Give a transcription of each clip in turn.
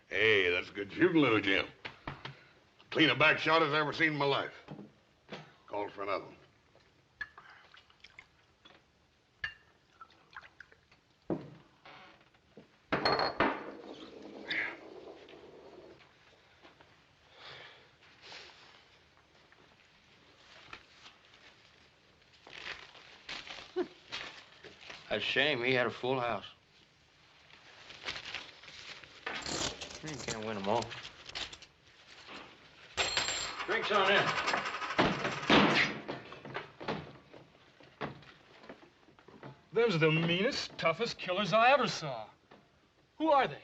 Hey, that's good shooting, little Jim. Clean a back shot as I ever seen in my life. Calls for another one. That's a shame. He had a full house. You can't win them all. Drinks on in. Them's the meanest, toughest killers I ever saw. Who are they?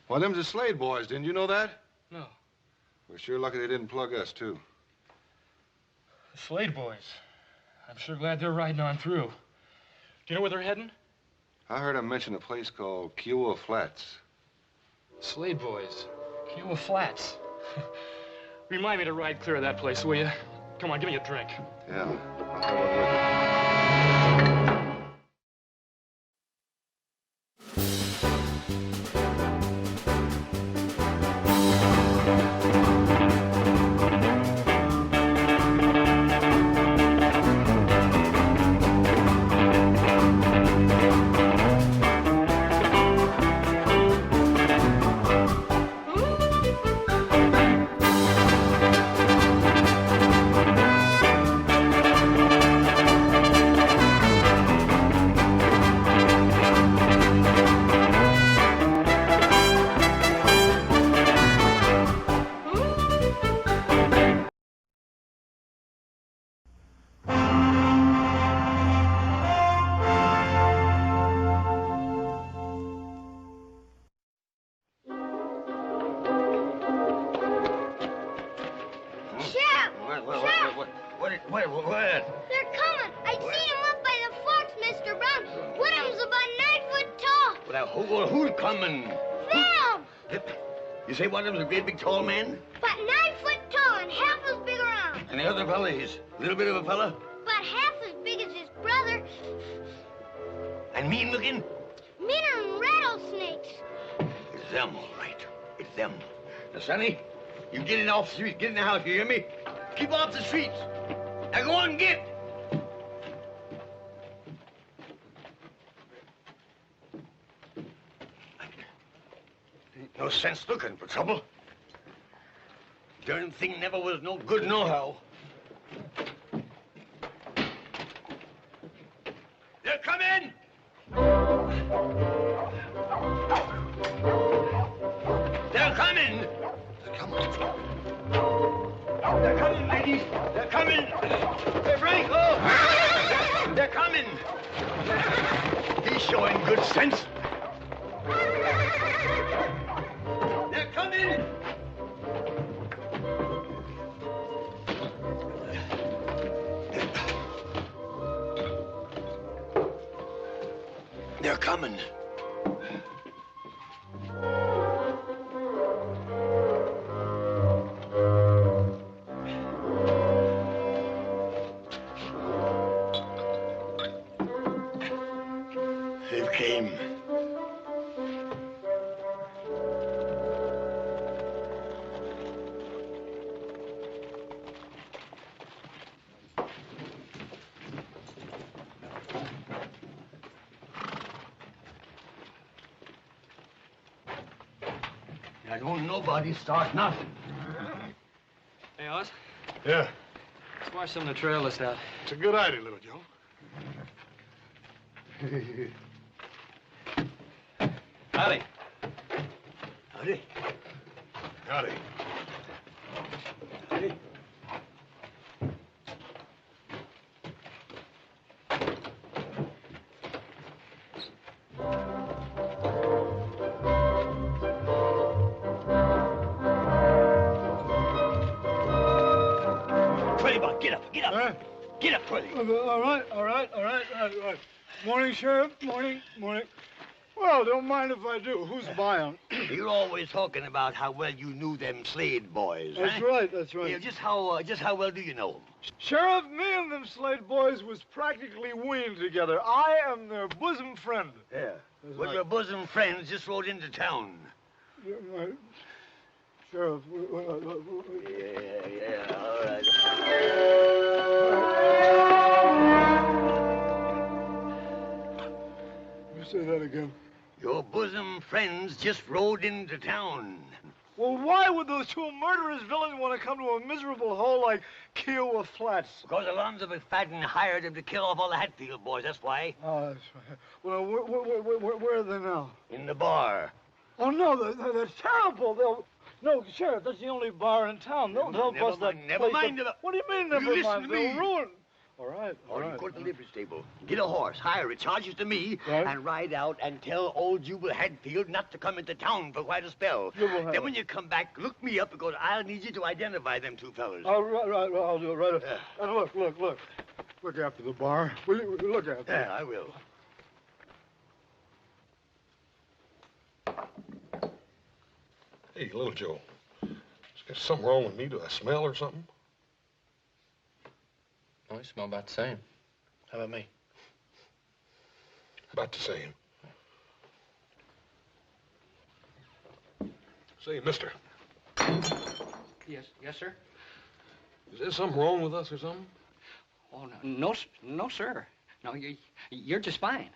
Well, them's the Slade boys. Didn't you know that? No. We're sure lucky they didn't plug us, too. The Slade boys. I'm sure glad they're riding on through. Do you know where they're heading? I heard them mention a place called Kiowa Flats. Slade boys. Kiowa Flats. Remind me to ride clear of that place, will you? Come on, give me a drink. Yeah, I'll have one with you. They're coming. I seen them up by the forks, Mr. Brown. One of them's about 9 foot tall. Well, who's coming? Them! You say one of them's a great big tall man? About 9 foot tall and half as big around. And the other fella is a little bit of a fella? About half as big as his brother. And mean looking? Meaner than rattlesnakes. It's them, all right. It's them. Now, Sonny, you get in off the street. Get in the house, you hear me? Keep off the streets. Now go on and get. Ain't no sense looking for trouble. Darn thing never was no good nohow. They're coming! They're coming! They're coming. They're coming, ladies. They're coming. They're Franco. They're coming. He's showing good sense. They're coming. They're coming. They came. Now, don't nobody start nothing. Hey, Oz, Yeah, let's wash some of the trail list out. it's a good idea, little Joe. Howdy. Howdy. Howdy. Howdy. Get up, get up. Huh? Get up, Twilly. All right. Morning, Sheriff. Morning. Well, don't mind if I do. Who's buying? You're always talking about how well you knew them Slade boys, That's huh? right. Yeah, just how well do you know them? Sheriff, me and them Slade boys was practically weaned together. I am their bosom friend. Yeah. That's Well, right. your bosom friends just rode into town. Sheriff. Yeah, all right. You say that again. Your bosom friends just rode into town. Well, why would those two murderous villains want to come to a miserable hole like Kiowa Flats? Because Alonzo McFadden hired him to kill off all the Hatfield boys, that's why. Oh, that's right. Well, where are they now? In the bar. Oh, no, that's terrible. No, Sheriff, that's the only bar in town. They'll bust that Never place mind. up. What do you mean, never You listen mind? to They'll me. ruin. All right. You go to the livery stable, get a horse, hire it, charges to me, Right. and ride out and tell old Jubal Hadfield not to come into town for quite a spell. Then when you come back, look me up because I'll need you to identify them two fellas. Oh, right, I'll do it right. And look. Look after the bar. Will you look after it? Yeah, I will. Hey, little Joe. Is there something wrong with me? Do I smell or something? Oh, you smell about the same. How about me? About the same. Say, mister, Yes, sir. is there something wrong with us or something? Oh, no, sir. No, you're just fine.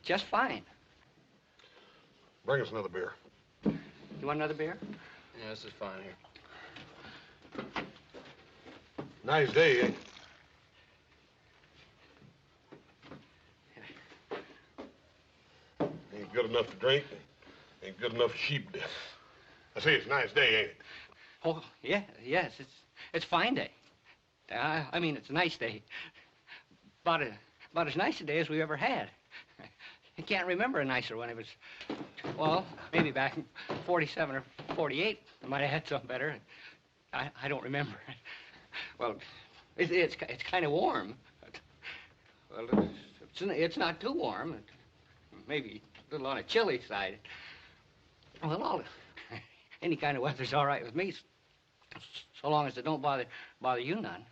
Just fine. Bring us another beer. You want another beer? Yeah, this is fine here. Nice day, eh? Ain't good enough to drink. Ain't good enough for sheep death. I say it's a nice day, ain't it? Oh, yeah, yes, it's fine day. I mean, it's a nice day. About as nice a day as we ever had. I can't remember a nicer one. It was, well, maybe back in 47 or 48. I might have had something better. I don't remember. Well, it's kind of warm. Well, it's not too warm. Maybe a little on the chilly side. Well, any kind of weather's all right with me, so long as it don't bother you none.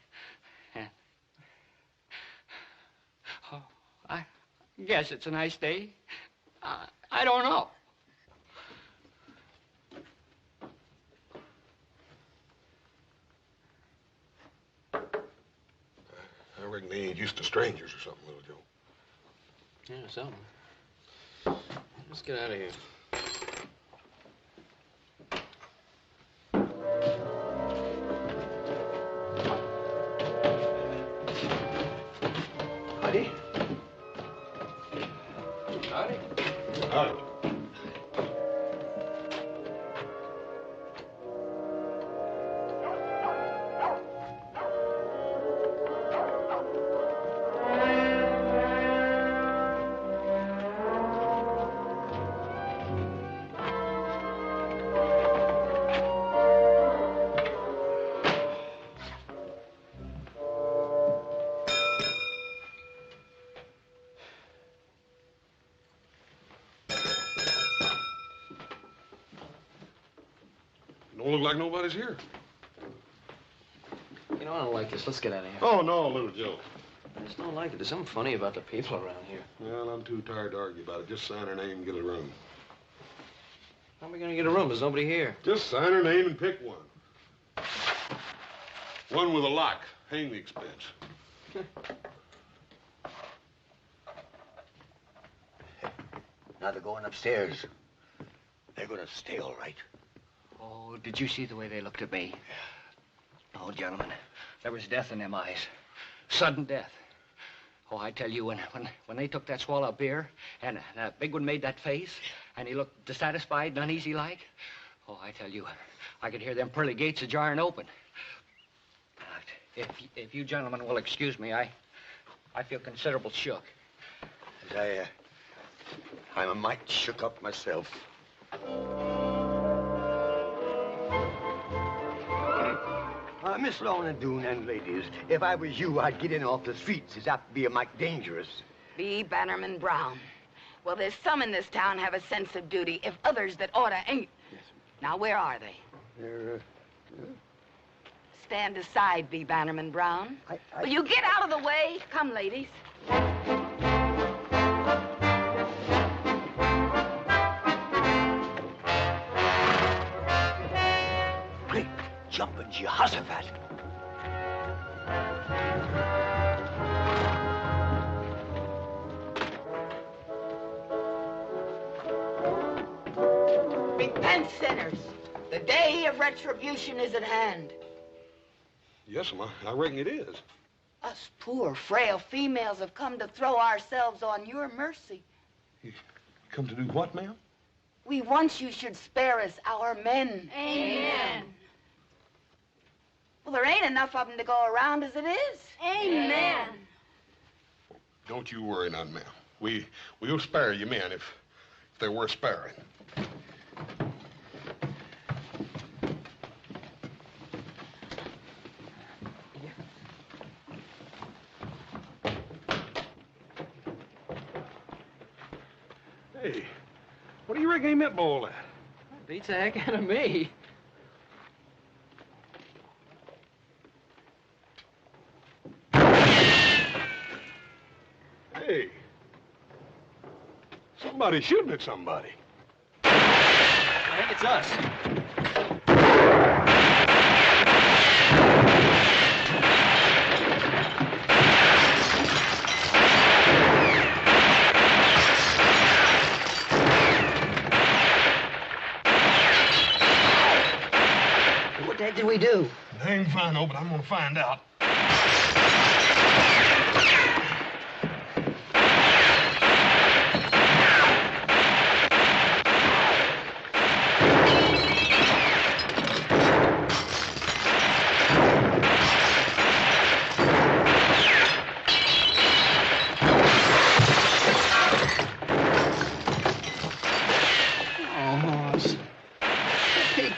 Oh, I guess it's a nice day. I don't know. I reckon they ain't used to strangers or something, little Joe. Yeah, something. Let's get out of here. Howdy. Howdy. Howdy. Don't look like nobody's here. You know, I don't like this. Let's get out of here. Oh, no, little Joe. I just don't like it. There's something funny about the people around here. Well, I'm too tired to argue about it. Just sign her name and get a room. How am I going to get a room? There's nobody here. Just sign her name and pick one. One with a lock. Hang the expense. Now they're going upstairs. They're going to stay all right. Oh, did you see the way they looked at me? Oh, gentlemen, there was death in them eyes. Sudden death. Oh, I tell you, when they took that swallow of beer, and that big one made that face, and he looked dissatisfied and uneasy like, oh, I tell you, I could hear them pearly gates a-jarring open. If you gentlemen will excuse me, I feel considerable shook. I'm a mite shook up myself. Miss Lorna Doone and ladies, if I was you, I'd get in off the streets. It's apt to be a mite dangerous. B. Bannerman Brown. Well, there's some in this town have a sense of duty, if others that oughta ain't. Yes. Now, where are they? They're, Stand aside, B. Bannerman Brown. Will you get out of the way? Come, ladies. jumping Jehoshaphat. Repent, sinners. The day of retribution is at hand. Yes, ma'am. I reckon it is. Us poor, frail females have come to throw ourselves on your mercy. Come to do what, ma'am? We want you should spare us, our men. Amen. Well, there ain't enough of them to go around as it is. Amen. Don't you worry none, ma'am. We'll spare you men if they're worth sparing. Hey, what do you reckon he meant by all that? Beats the heck out of me. Hey, somebody's shooting at somebody. I think it's us. What the heck did we do? I ain't fine, no, but I'm gonna find out.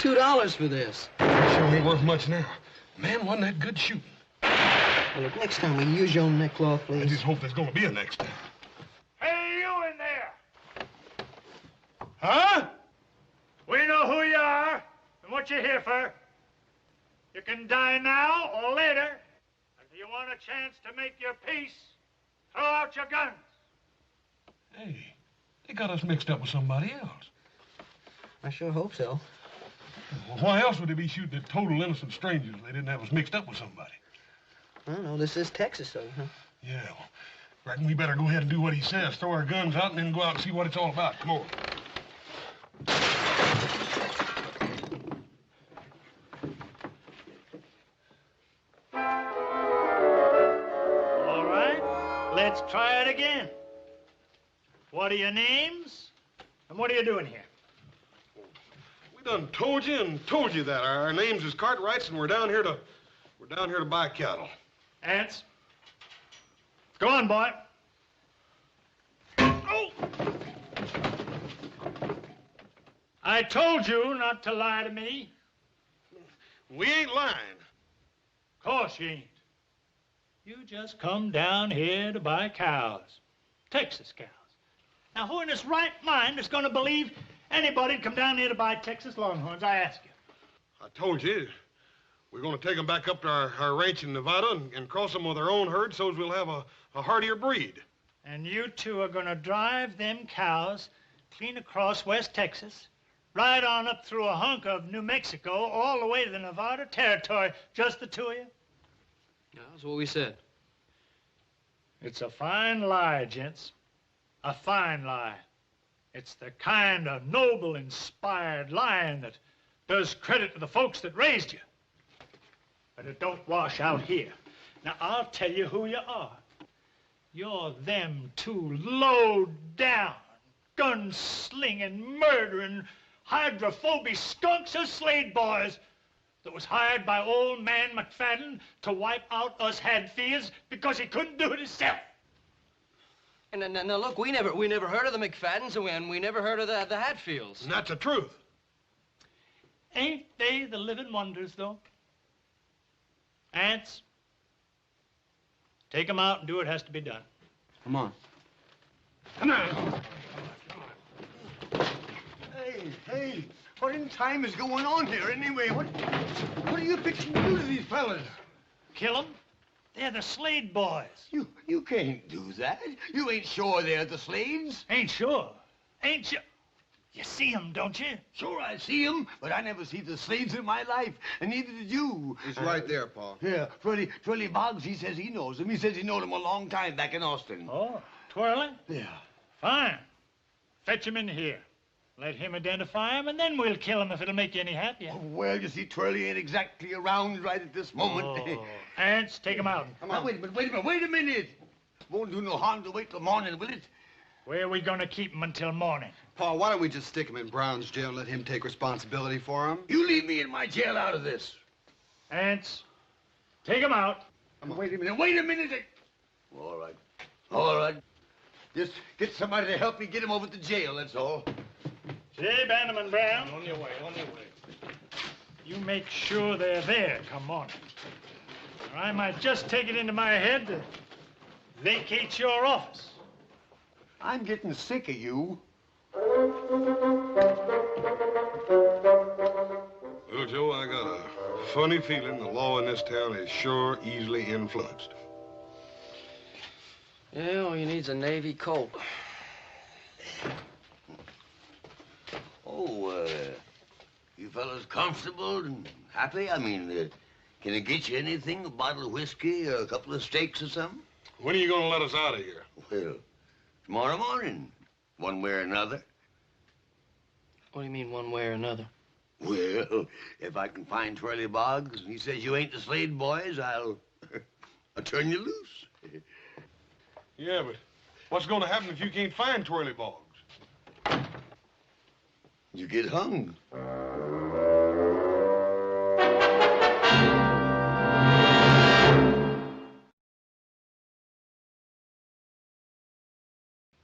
$2 for this. Sure ain't worth much now. Man, wasn't that good shooting? Well, look, next time, will you use your own neckcloth, please? I just hope there's gonna be a next time. Hey, you in there! Huh? We know who you are and what you're here for. You can die now or later. If you want a chance to make your peace, throw out your guns. Hey, they got us mixed up with somebody else. I sure hope so. Well, why else would they be shooting at total innocent strangers if they didn't have us mixed up with somebody? I don't know. This is Texas, though, huh? Yeah, well, reckon we better go ahead and do what he says. Throw our guns out and then go out and see what it's all about. Come on. All right, let's try it again. What are your names? And what are you doing here? We done told you that. Our names is Cartwrights, and we're down here to buy cattle. Ants? Go on, boy. Oh! I told you not to lie to me. We ain't lying. Of course you ain't. You just come down here to buy cows. Texas cows. Now, who in his right mind is going to believe anybody would come down here to buy Texas Longhorns, I ask you? I told you. We're going to take them back up to our ranch in Nevada and cross them with our own herd so we'll have a hardier breed. And you two are going to drive them cows clean across West Texas, right on up through a hunk of New Mexico, all the way to the Nevada territory, just the two of you? Yeah, that's what we said. It's a fine lie, gents. A fine lie. It's the kind of noble, inspired lying that does credit to the folks that raised you. But it don't wash out here. Now, I'll tell you who you are. You're them two low-down, gun-slinging, murdering, hydrophobic skunks of Slade boys that was hired by old man McFadden to wipe out us Hadfields because he couldn't do it himself. And now look, we never heard of the McFaddens, and we never heard of the Hatfields. And that's the truth. Ain't they the living wonders, though? Ants, take them out and do what has to be done. Come on. Come on. Hey, what in time is going on here anyway? What are you fixing to do to these fellas? Kill them? They're the Slade boys. You can't do that. You ain't sure they're the Slades. Ain't sure. Ain't sure. You see him, don't you? Sure, I see him, but I never see the Slades in my life, and neither did you. He's right there, Pa. Yeah, Twirly Boggs, he says he knows him. He says he knowed him a long time back in Austin. Oh, Twirly? Yeah. Fine. Fetch him in here. Let him identify him, and then we'll kill him if it'll make you any happier. Well, you see, Twirly ain't exactly around right at this moment. Oh. Ants, take him out. Come on. Now, wait a minute. Won't do no harm to wait till morning, will it? Where are we going to keep him until morning? Pa, why don't we just stick him in Brown's jail and let him take responsibility for him? You leave me in my jail out of this. Ants, take him out. Wait a minute. All right. Just get somebody to help me get him over to jail, that's all. Say, Bannerman Brown. On your way. You make sure they're there come morning. Or I might just take it into my head to vacate your office. I'm getting sick of you. Well, Joe, I got a funny feeling the law in this town is sure easily influenced. Yeah, all you need's a Navy Colt. Oh, you fellas comfortable and happy? I mean, can I get you anything? A bottle of whiskey or a couple of steaks or something? When are you going to let us out of here? Well, tomorrow morning, one way or another. What do you mean, one way or another? Well, if I can find Twirly Boggs and he says you ain't the Slade boys, I'll turn you loose. Yeah, but what's going to happen if you can't find Twirly Boggs? You get hung.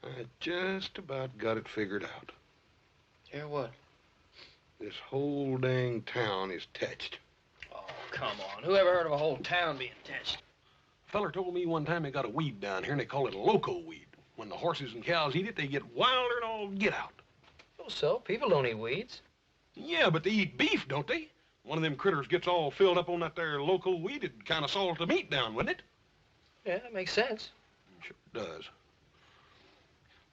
I just about got it figured out. Yeah, what? This whole dang town is touched. Oh, come on. Who ever heard of a whole town being touched? A feller told me one time they got a weed down here and they call it a loco weed. When the horses and cows eat it, they get wilder than all get out. Oh, so? People don't eat weeds. Yeah, but they eat beef, don't they? One of them critters gets all filled up on that there loco weed, it'd kind of salt the meat down, wouldn't it? Yeah, that makes sense. Sure does.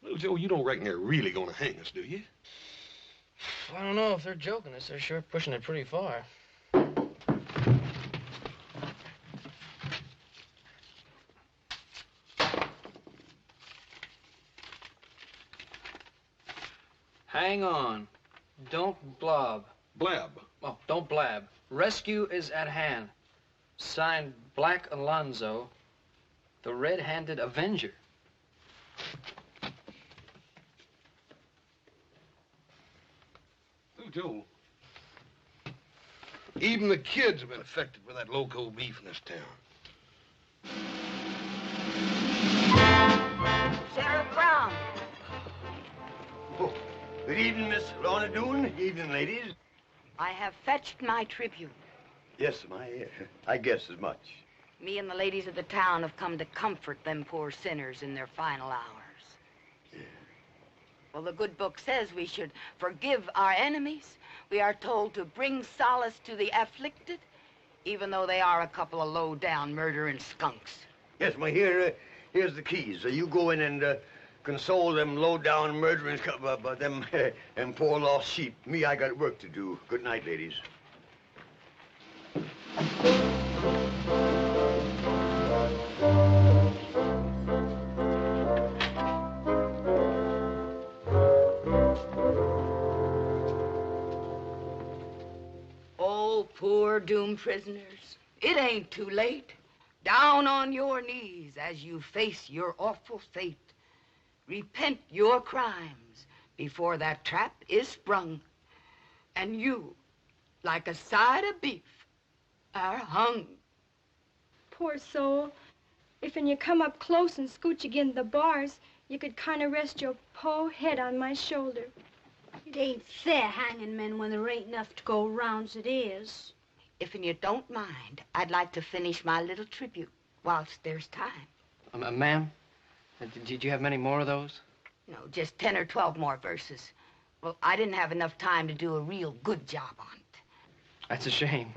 Little Joe, you don't reckon they're really going to hang us, do you? I don't know if they're joking us. They're sure pushing it pretty far. Hang on. Don't blob. Blab. Oh, don't blab. Rescue is at hand. Signed, Black Alonzo, the Red-Handed Avenger. Joe, even the kids have been affected by that loco beef in this town. Sheriff Brown. Oh, good evening, Miss Lorna Doone. Evening, ladies. I have fetched my tribute. Yes, I guess as much. Me and the ladies of the town have come to comfort them poor sinners in their final hours. Yeah. Well, the good book says we should forgive our enemies. We are told to bring solace to the afflicted, even though they are a couple of low-down murdering skunks. Yes, here's the keys. You go in and console them low-down murdering them poor lost sheep. Me, I got work to do. Good night, ladies. Oh, poor doomed prisoners. It ain't too late. Down on your knees as you face your awful fate. Repent your crimes before that trap is sprung. And you, like a side of beef, are hung. Poor soul. If when you come up close and scooch again the bars, you could kind of rest your po head on my shoulder. It ain't fair hanging men when there ain't enough to go round's it is. If you don't mind, I'd like to finish my little tribute whilst there's time. Ma'am, did you have many more of those? No, just 10 or 12 more verses. Well, I didn't have enough time to do a real good job on it. That's a shame.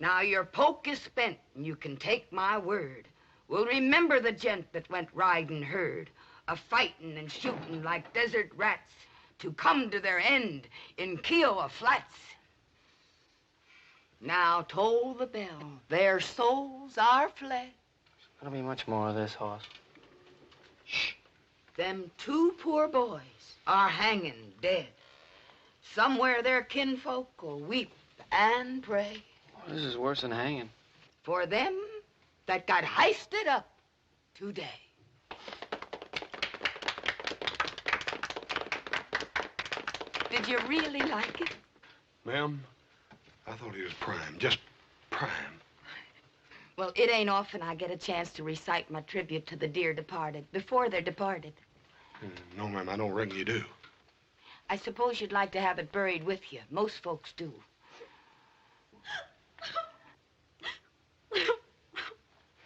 Now your poke is spent, and you can take my word. We'll remember the gent that went riding herd a-fightin' and shootin' like desert rats to come to their end in Kiowa Flats. Now toll the bell, their souls are fled. There'll be much more of this, Hoss. Shh. Them two poor boys are hanging dead. Somewhere their kinfolk will weep and pray. Well, this is worse than hanging. For them that got heisted up today. Did you really like it? Ma'am, I thought he was prime, just prime. Well, it ain't often I get a chance to recite my tribute to the dear departed before they're departed. No, ma'am, I don't reckon you do. I suppose you'd like to have it buried with you. Most folks do.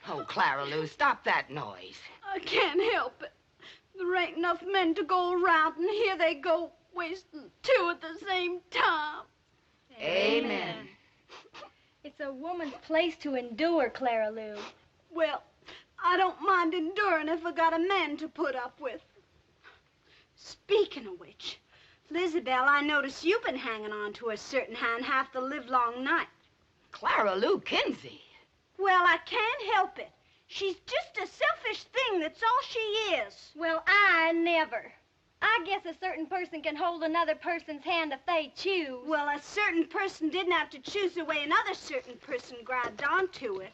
Oh, Clara Lou, stop that noise. I can't help it. There ain't enough men to go around, and here they go, wasting two at the same time. Amen. It's a woman's place to endure, Clara Lou. Well, I don't mind enduring if I got a man to put up with. Speaking of which, Lizabelle, I notice you've been hanging on to a certain hand half the livelong night. Clara Lou Kinsey. Well, I can't help it. She's just a selfish thing, that's all she is. Well, I never. I guess a certain person can hold another person's hand if they choose. Well, a certain person didn't have to choose the way another certain person grabbed onto it.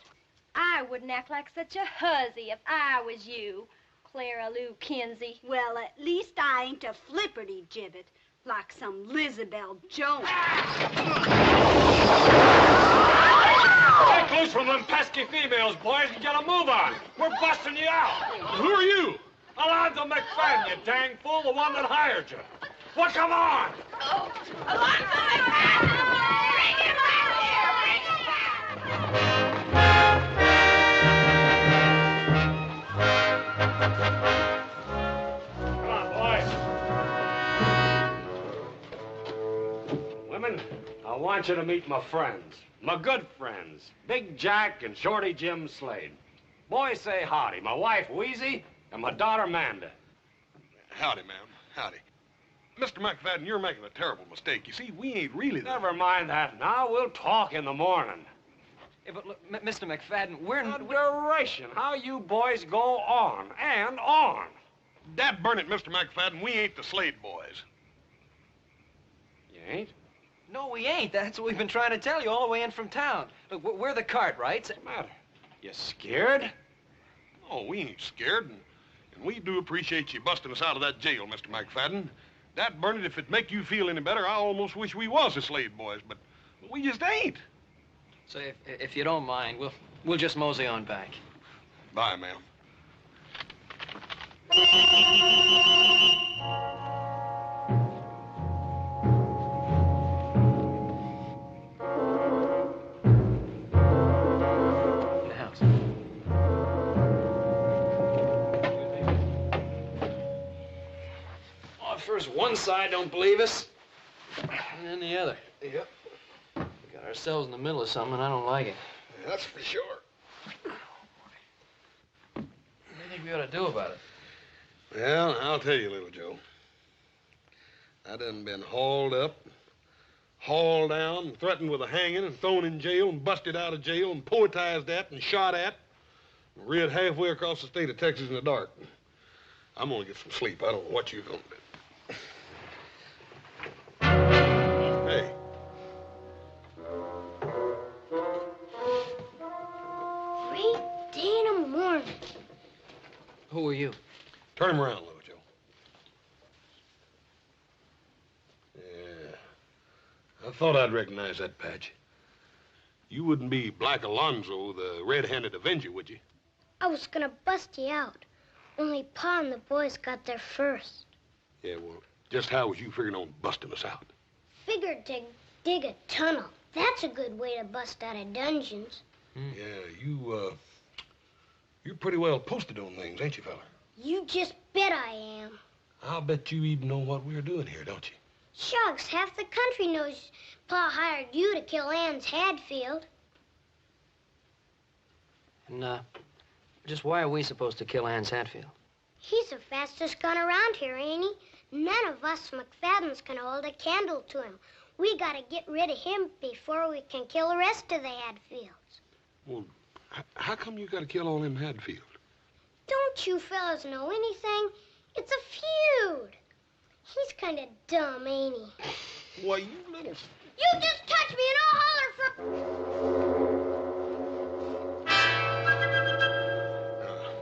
I wouldn't act like such a hussy if I was you, Clara Lou Kinsey. Well, at least I ain't a flipperty gibbet like some Lizabelle Jones. Break loose from them pesky females, boys, and get a move on. We're busting you out. Who are you? Alonzo McFadden, you dang fool, the one that hired you. Well, come on. Oh, Alonzo McFadden! Bring him out here! Bring him Come on, boys. Women, I want you to meet my friends. My good friends. Big Jack and Shorty Jim Slade. Boys, say howdy. My wife, Wheezy, and my daughter, Manda. Howdy, ma'am. Howdy. Mr. McFadden, you're making a terrible mistake. You see, we ain't really the... Never mind that now. We'll talk in the morning. Hey, but look, Mr. McFadden, we're... Adoration. How you boys go on and on. Dad burn it, Mr. McFadden, we ain't the Slade boys. You ain't? No, we ain't. That's what we've been trying to tell you all the way in from town. Look, we're the Cartwrights. What's the matter? You scared? Oh, we ain't scared, and we do appreciate you busting us out of that jail, Mr. McFadden. That burn it, if it make you feel any better, I almost wish we was the Slade boys, but we just ain't. So if you don't mind, we'll just mosey on back. Bye, ma'am. First one side don't believe us, and then the other. Yep. We got ourselves in the middle of something, and I don't like it. Yeah, that's for sure. What do you think we ought to do about it? Well, I'll tell you, little Joe. I done been hauled up, hauled down, and threatened with a hanging, and thrown in jail, and busted out of jail, and poetized at, and shot at, and reared halfway across the state of Texas in the dark. I'm gonna get some sleep. I don't know what you're gonna do. Hey. 3 in the morning. Who are you? Turn him around, little Joe. Yeah. I thought I'd recognize that patch. You wouldn't be Black Alonzo, the red-handed Avenger, would you? I was gonna bust you out. Only Pa and the boys got there first. Yeah, well, just how was you figuring on busting us out? Figured to dig a tunnel. That's a good way to bust out of dungeons. Yeah, you're pretty well posted on things, ain't you, fella? You just bet I am. I'll bet you even know what we're doing here, don't you? Shucks, half the country knows Pa hired you to kill Ann's Hadfield. And, just why are we supposed to kill Ann's Hatfield? He's the fastest gun around here, ain't he? None of us McFadden's can hold a candle to him. We gotta get rid of him before we can kill the rest of the Hadfields. Well, how come you gotta kill all them Hadfield? Don't you fellas know anything? It's a feud. He's kind of dumb, ain't he? Why, you little... You just touch me and I'll holler for...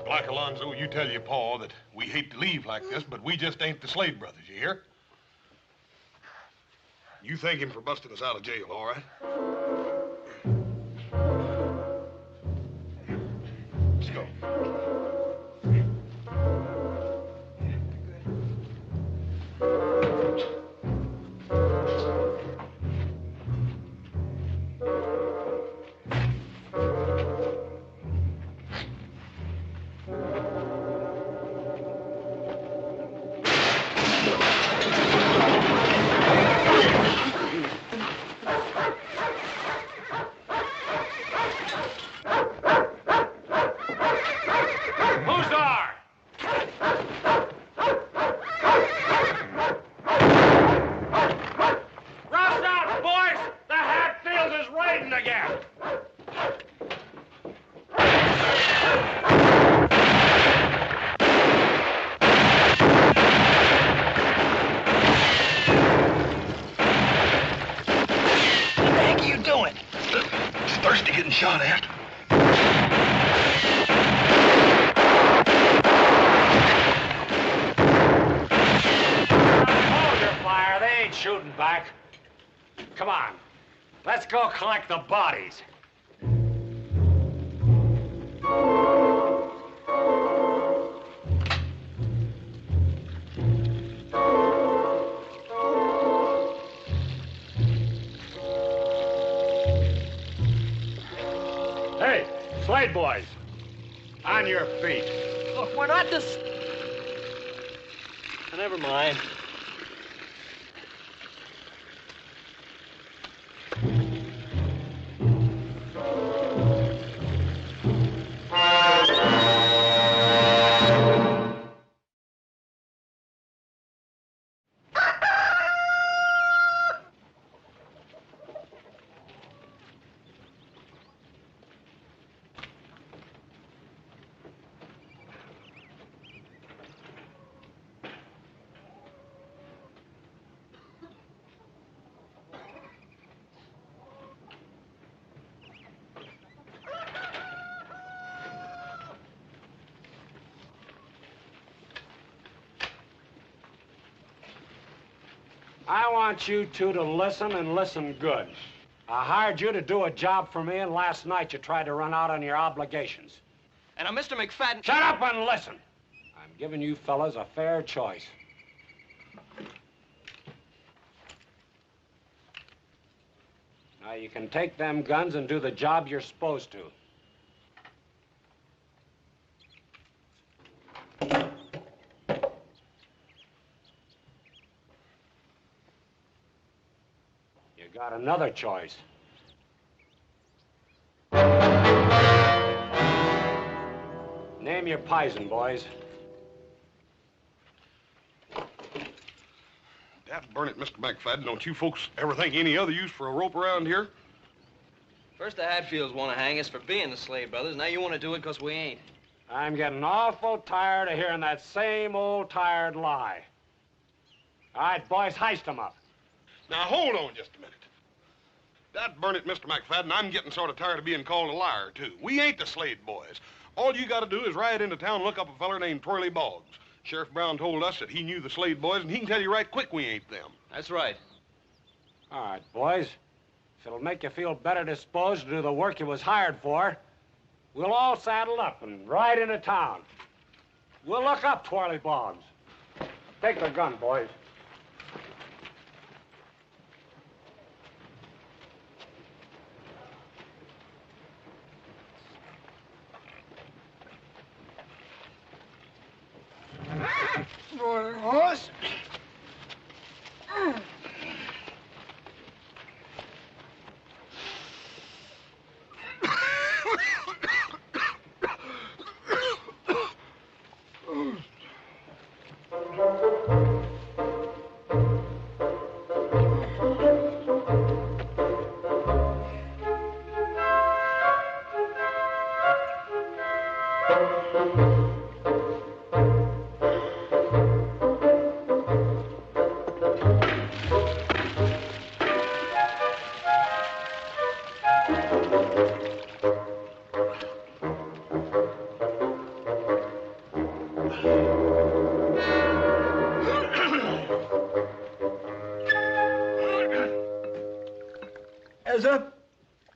Black Alonzo, you tell your pa that we hate to leave like this, but we just ain't the Slade Brothers, you hear? You thank him for busting us out of jail, all right? Let's go. Shot at. Hold your fire. They ain't shooting back. Come on. Let's go collect the bodies. Hey, Slade boys, on your feet. Look, we're not this... Never mind. I want you two to listen and listen good. I hired you to do a job for me, and last night you tried to run out on your obligations. And now, Mr. McFadden... Shut up and listen. I'm giving you fellas a fair choice. Now, you can take them guns and do the job you're supposed to. You got another choice. Name your poison, boys. Dad burn it, Mr. McFadden. Don't you folks ever think any other use for a rope around here? First the Hadfields want to hang us for being the Slade Brothers. Now you want to do it because we ain't. I'm getting awful tired of hearing that same old tired lie. All right, boys, heist them up. Now, hold on just a minute. Dad burn it, Mr. McFadden. I'm getting sort of tired of being called a liar, too. We ain't the Slade boys. All you got to do is ride into town and look up a feller named Twirly Boggs. Sheriff Brown told us that he knew the Slade boys, and he can tell you right quick we ain't them. That's right. All right, boys. If it'll make you feel better disposed to do the work you was hired for, we'll all saddle up and ride into town. We'll look up Twirly Boggs. Take the gun, boys. Morning, horse.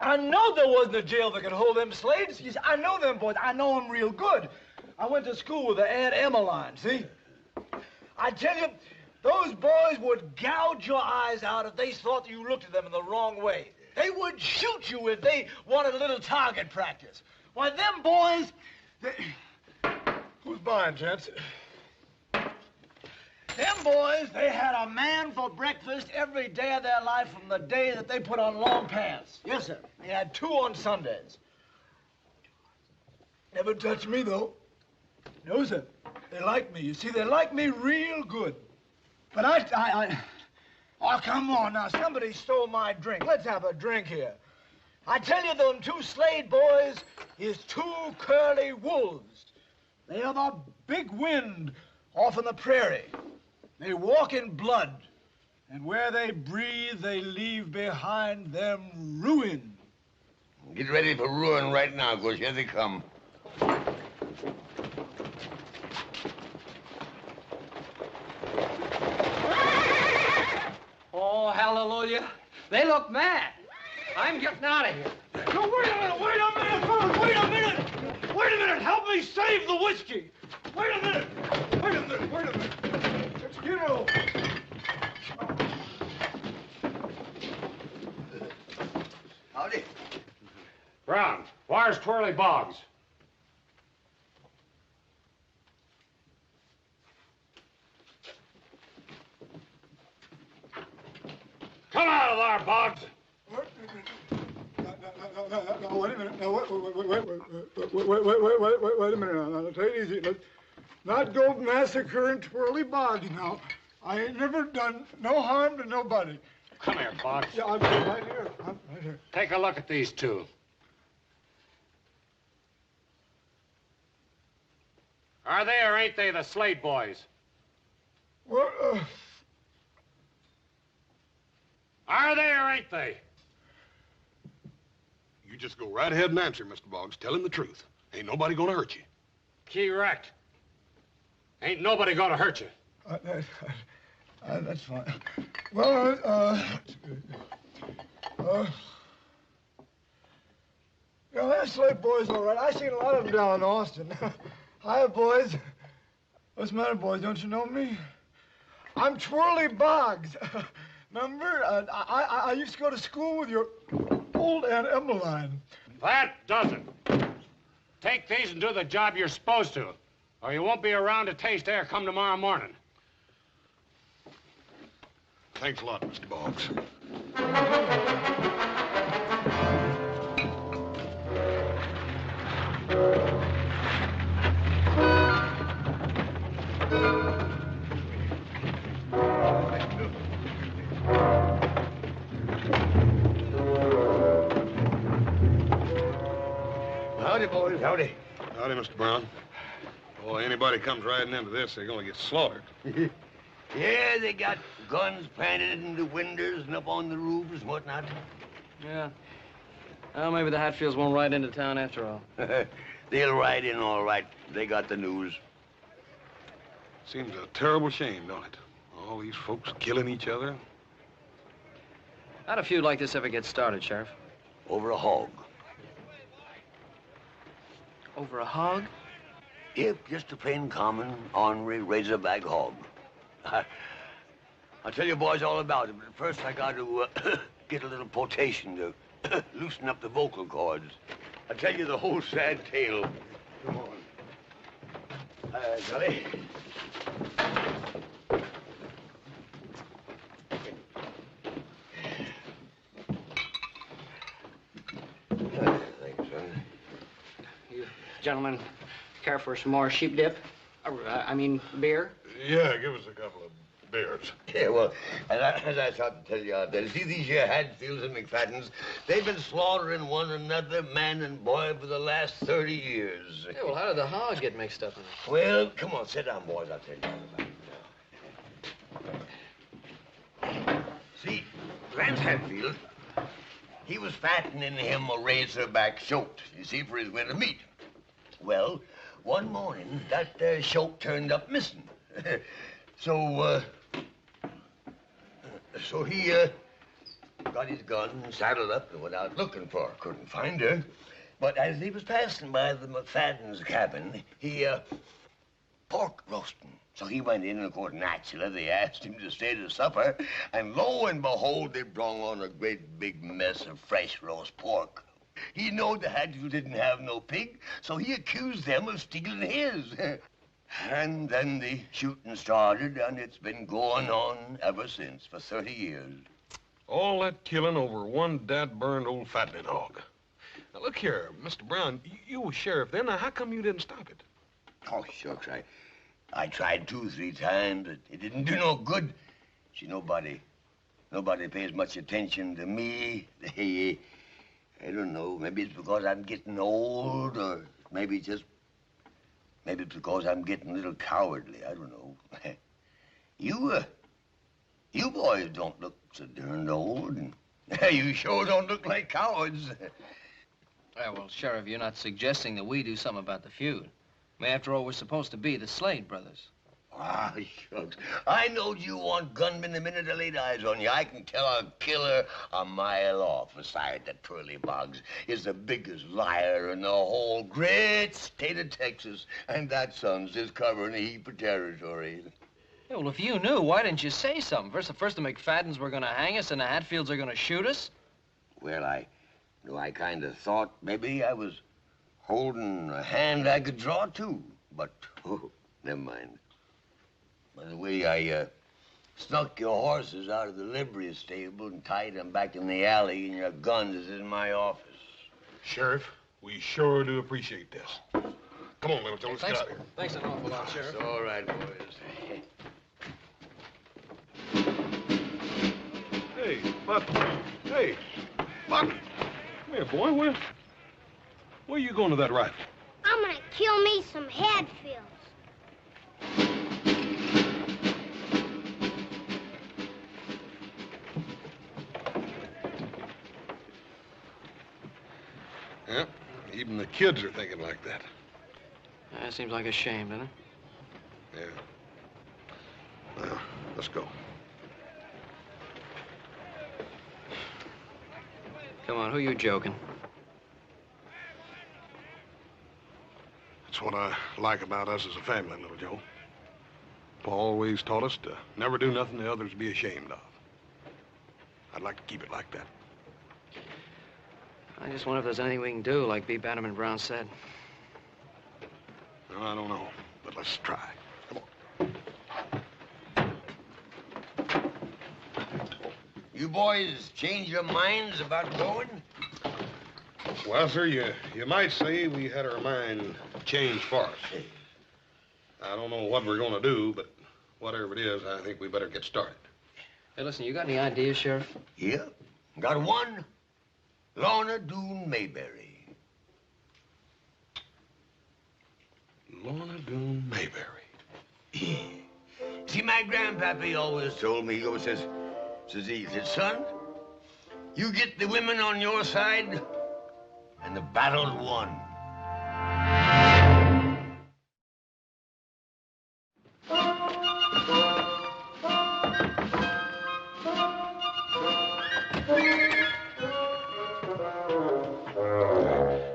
I know there wasn't a jail that could hold them Slades. You see, I know them boys. I know them real good. I went to school with the Aunt Emmeline, see? I tell you, those boys would gouge your eyes out if they thought you looked at them in the wrong way. They would shoot you if they wanted a little target practice. Why, them boys... Who's buying, gents? Them boys, they had a man for breakfast every day of their life from the day that they put on long pants. Yes, sir. They had 2 on Sundays. Never touched me, though. No, sir. They like me. You see, they like me real good. But Oh, come on now. Somebody stole my drink. Let's have a drink here. I tell you, them 2 Slade boys is 2 curly wolves. They are the big wind off in the prairie. They walk in blood, and where they breathe, they leave behind them ruin. Get ready for ruin right now, because here they come. Oh, hallelujah. They look mad. I'm getting out of here. No, wait a minute, fellas, wait a minute. Wait a minute, help me save the whiskey. Wait a minute. Just get over. Howdy. Brown, where's Twirly Boggs? Come out of there, Boggs. No, wait a minute. No, wait a minute. Now, take it easy. Let's not go massacring Twirly Boggs now. I ain't never done no harm to nobody. Come here, Boggs. Yeah, I'm right here. Take a look at these 2. Are they or ain't they the Slade boys? Well, Are they or ain't they? You just go right ahead and answer, Mr. Boggs. Tell him the truth. Ain't nobody gonna hurt you. Correct. Ain't nobody gonna hurt you. That's fine. Well, yeah, that Slade boy's all right. I seen a lot of them down in Austin. Hiya, boys. What's the matter, boys? Don't you know me? I'm Twirly Boggs. Remember? I used to go to school with your old Aunt Emmeline. That doesn't. Take these and do the job you're supposed to, or you won't be around to taste air come tomorrow morning. Thanks a lot, Mr. Boggs. Howdy, boys. Howdy. Howdy, Mr. Brown. Boy, anybody comes riding into this, they're gonna get slaughtered. Yeah, they got guns planted in the windows and up on the roofs and whatnot. Yeah. Well, maybe the Hatfields won't ride into town after all. They'll ride in all right. They got the news. Seems a terrible shame, don't it? All these folks killing each other. How'd a feud like this ever get started, Sheriff? Over a hog. Over a hog? Yep, just a plain common, ornery razorback hog. I'll tell you boys all about it, but first I got to get a little potation to loosen up the vocal cords. I'll tell you the whole sad tale. Come on. Gully. Thanks, son. You gentlemen care for some more sheep dip? I mean, beer? Yeah, give us a couple of bears. Yeah, well, as I started to tell you out there, see these here Hadfields and McFaddens, they've been slaughtering one another, man and boy, for the last 30 years. Yeah, well, how did the hog get mixed up in it? Well, come on, sit down, boys, I'll tell you all about it. See, Rance Hadfield, he was fattening him a razorback shoat, you see, for his winter meat. Well, one morning, that shoat turned up missing. So he got his gun, saddled up, and went out looking for her. Couldn't find her. But as he was passing by the McFadden's cabin, he, pork roasting. So he went in, and of course, naturally, they asked him to stay to supper. And lo and behold, they brought on a great big mess of fresh roast pork. He knowed the Hadfield didn't have no pig, so he accused them of stealing his. And then the shooting started, and it's been going on ever since, for 30 years. All that killing over one dad-burned old fattening hog. Now, look here, Mr. Brown, you were sheriff then. Now, how come you didn't stop it? Oh, shucks, I tried 2 or 3 times, but it didn't do no good. See, nobody pays much attention to me. I don't know, maybe it's because I'm getting old, or maybe it's because I'm getting a little cowardly. I don't know. You boys don't look so darned old, and you sure don't look like cowards. Yeah, well, Sheriff, you're not suggesting that we do something about the feud. I mean, after all, we're supposed to be the Slade Brothers. Ah, shucks. I knowed you want gunmen the minute I laid eyes on you. I can tell a killer a mile off. Besides, that Twirly Boggs is the biggest liar in the whole great state of Texas. And that son's just covering a heap of territory. Yeah, well, if you knew, why didn't you say something? First the McFaddens were going to hang us, and the Hatfields are going to shoot us? Well, I kind of thought maybe I was holding a hand I could draw to. But, oh, never mind. By the way, I snuck your horses out of the livery stable and tied them back in the alley, and your guns is in my office. Sheriff, we sure do appreciate this. Come on, Little Joe, let's get out of here. Thanks an awful lot, Sheriff. It's all right, boys. Hey, Buck. Hey, Buck. Come here, boy. Where you going to that rifle? I'm gonna kill me some Hadfields. Yeah, even the kids are thinking like that. That seems like a shame, doesn't it? Yeah. Well, let's go. Come on, who you joking? That's what I like about us as a family, Little Joe. Pa always taught us to never do nothing the others be ashamed of. I'd like to keep it like that. I just wonder if there's anything we can do, like B. Bannerman Brown said. No, I don't know, but let's try. Come on. You boys change your minds about going? Well, sir, you might say we had our mind changed for us. I don't know what we're going to do, but whatever it is, I think we better get started. Hey, listen, you got any ideas, Sheriff? Yeah, got one. Lorna Doone Mayberry. Lorna Doone Mayberry. See, my grandpappy always told me, he always says, son, you get the women on your side, and the battle's won.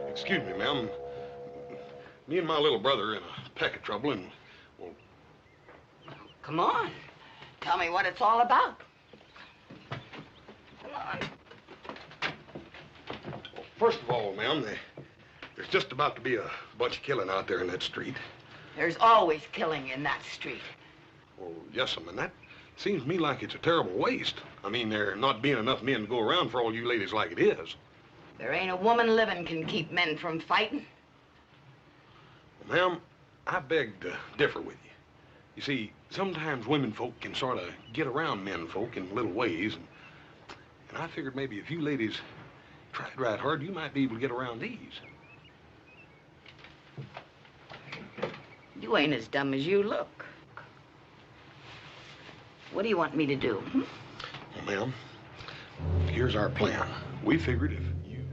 Excuse me, ma'am. Me and my little brother are in a peck of trouble, and, well... Come on. Tell me what it's all about. Come on. Well, first of all, ma'am, there's just about to be a bunch of killing out there in that street. There's always killing in that street. Well, yes, ma'am, and that seems to me like it's a terrible waste. I mean, there not being enough men to go around for all you ladies like it is. There ain't a woman living can keep men from fighting. Well, ma'am, I beg to differ with you. You see, sometimes women folk can sort of get around men folk in little ways. And I figured maybe if you ladies tried right hard, you might be able to get around these. You ain't as dumb as you look. What do you want me to do? Well, ma'am, here's our plan. We figured if you...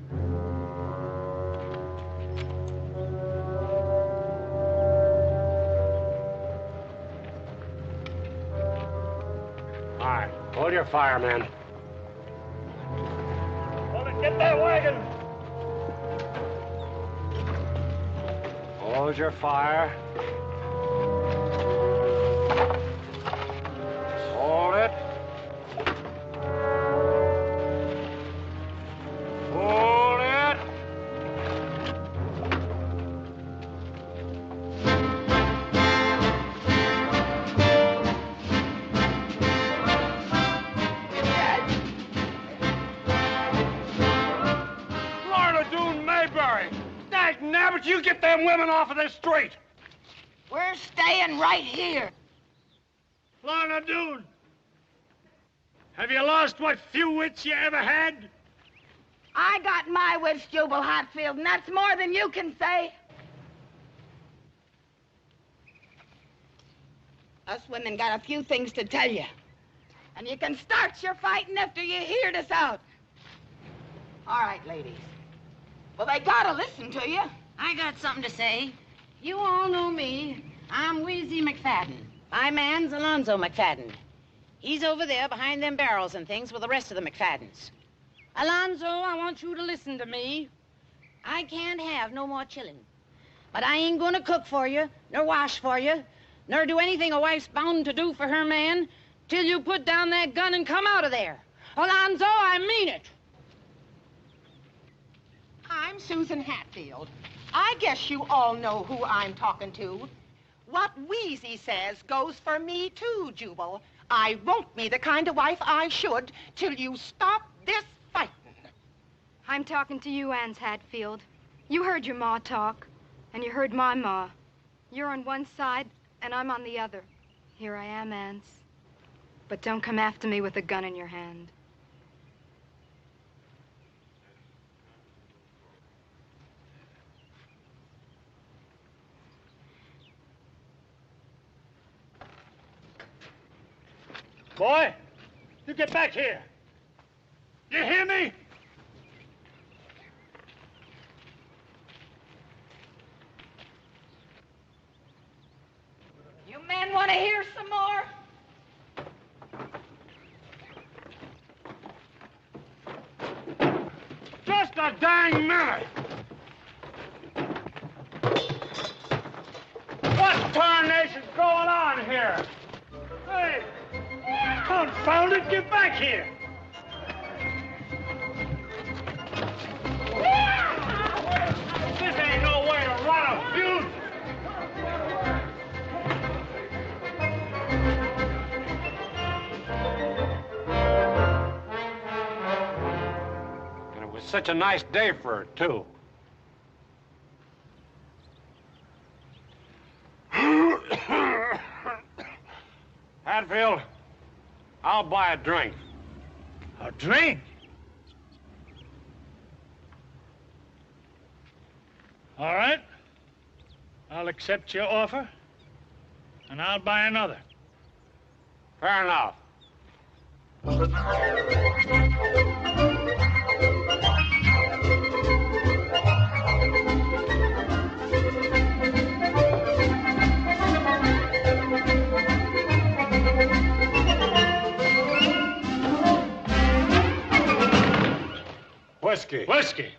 All right, hold your fire, man. Get that wagon! Hold your fire. Hold it. Hold it. Florida Dune Mayberry! Dag nabbit, you get them women off of this street! We're staying right here. Lorna Doone, have you lost what few wits you ever had? I got my wits, Jubal Hatfield, and that's more than you can say. Us women got a few things to tell you. And you can start your fighting after you hear this out. All right, ladies. Well, they gotta listen to you. I got something to say. You all know me. I'm Wheezy McFadden. My man's Alonzo McFadden. He's over there behind them barrels and things with the rest of the McFaddens. Alonzo, I want you to listen to me. I can't have no more chillin'. But I ain't gonna cook for you, nor wash for you, nor do anything a wife's bound to do for her man till you put down that gun and come out of there. Alonzo, I mean it. I'm Susan Hatfield. I guess you all know who I'm talking to. What Wheezy says goes for me, too, Jubal. I won't be the kind of wife I should till you stop this fighting. I'm talking to you, Anse Hatfield. You heard your ma talk, and you heard my ma. You're on one side, and I'm on the other. Here I am, Anse. But don't come after me with a gun in your hand. Boy, you get back here. You hear me? You men want to hear some more? Just a dang minute! What tarnation's going on here? Hey! Confound it, get back here! This ain't no way to run a feud! And it was such a nice day for it, too. Hatfield, I'll buy a drink. A drink? All right. I'll accept your offer, and I'll buy another. Fair enough. Whiskey. Whiskey.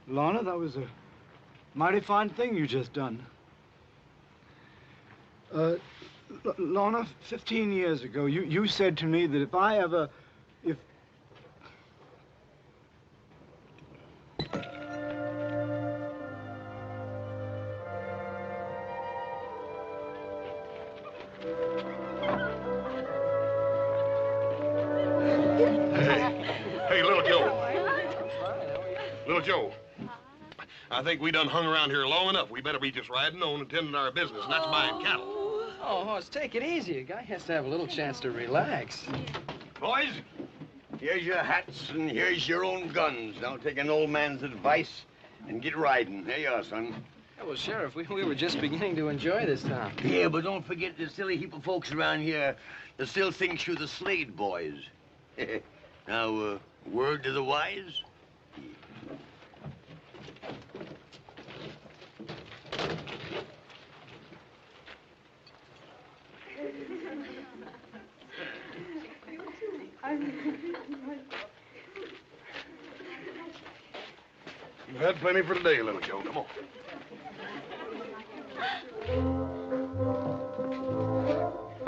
Lorna, that was a mighty fine thing you just done. Lorna, 15 years ago, you said to me that if I ever... Joe. I think we done hung around here long enough. We better be just riding on and tending our business, and that's buying cattle. Oh, Hoss, take it easy. A guy has to have a little chance to relax. Boys, here's your hats and here's your own guns. Now take an old man's advice and get riding. There you are, son. Yeah, well, Sheriff, we were just beginning to enjoy this town. Yeah, but don't forget the silly heap of folks around here that still thinks you're the Slade boys. Now, word to the wise? You've had plenty for today, little Joe. Come on.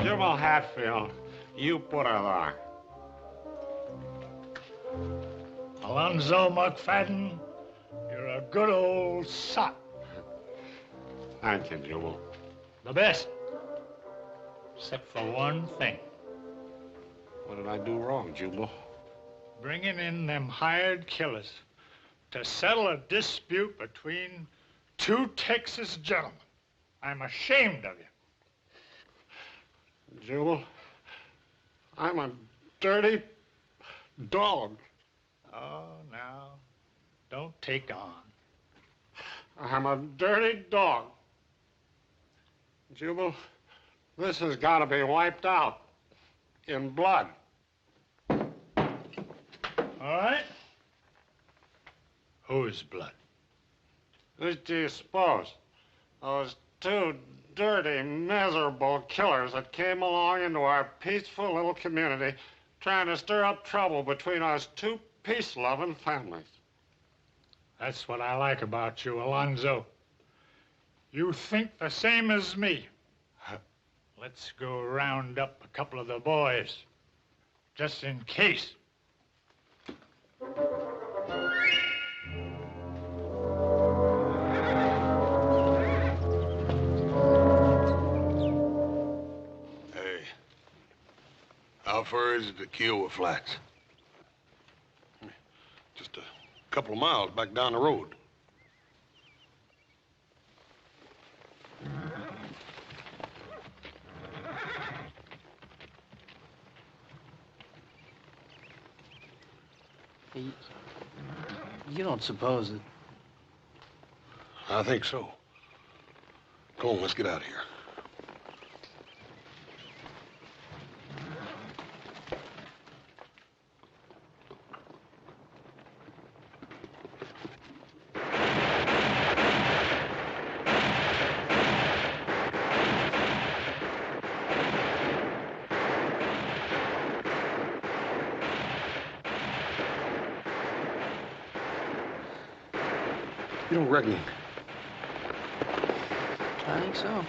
Jubal Hatfield, you put her there. Alonzo McFadden, you're a good old sot. Thank you, Jubal. The best. Except for one thing. What did I do wrong, Jubal? Bringing in them hired killers to settle a dispute between two Texas gentlemen. I'm ashamed of you. Jubal, I'm a dirty dog. Oh, now, don't take on. I'm a dirty dog. Jubal, this has got to be wiped out in blood. All right. Whose blood? Who do you suppose? Those two dirty, miserable killers that came along into our peaceful little community trying to stir up trouble between us two peace-loving families. That's what I like about you, Alonzo. You think the same as me. Let's go round up a couple of the boys, just in case. Hey, how far is it to Kiowa Flats? Just a couple of miles back down the road. You don't suppose that... I think so. Come on, let's get out of here. You don't reckon? I think so.